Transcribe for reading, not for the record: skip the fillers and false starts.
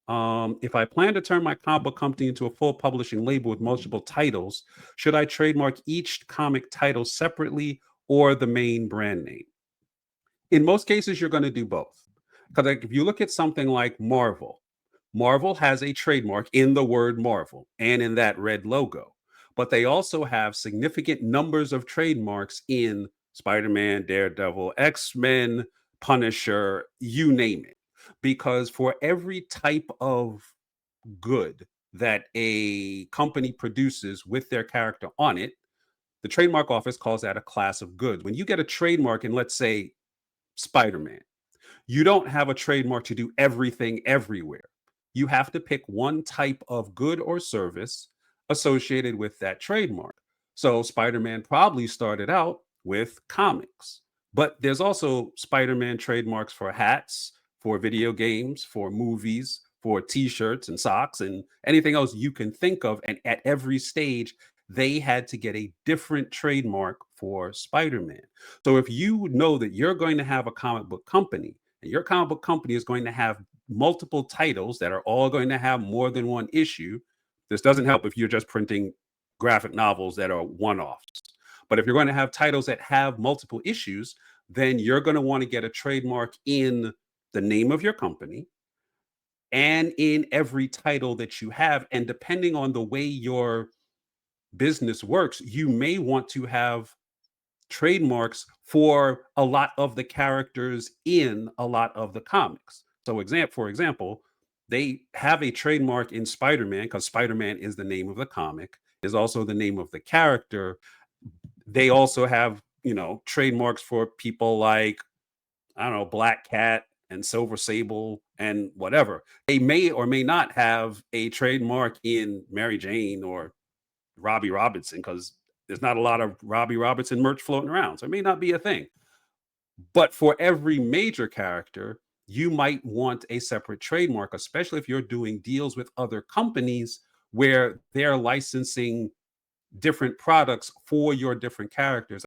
If I plan to turn my comic book company into a full publishing label with multiple titles, should I trademark each comic title separately or the main brand name? In most cases, you're going to do both. Because like, if you look at something like Marvel, Marvel has a trademark in the word Marvel and in that red logo, but they also have significant numbers of trademarks in Spider Man, Daredevil, X Men, Punisher, you name it. Because for every type of good that a company produces with their character on it, the trademark office calls that a class of goods. When you get a trademark in, let's say, Spider Man, you don't have a trademark to do everything everywhere. You have to pick one type of good or service associated with that trademark. So Spider Man probably started out with comics, but there's also Spider Man trademarks for hats, for video games, for movies, for t shirts and socks, and anything else you can think of. And at every stage, they had to get a different trademark for Spider Man. So if you know that you're going to have a comic book company, and your comic book company is going to have multiple titles that are all going to have more than one issue. This doesn't help if you're just printing graphic novels that are one offs. But if you're going to have titles that have multiple issues, then you're going to want to get a trademark in the name of your company and in every title that you have. And depending on the way your business works, you may want to have trademarks for a lot of the characters in a lot of the comics. So, for example, they have a trademark in Spider-Man because Spider-Man is the name of the comic, is also the name of the character. They also have, trademarks for people like, I don't know, Black Cat and Silver Sable and whatever. They may or may not have a trademark in Mary Jane or Robbie Robinson because there's not a lot of Robbie Robertson merch floating around. So it may not be a thing. But for every major character, you might want a separate trademark, especially if you're doing deals with other companies where they're licensing different products for your different characters.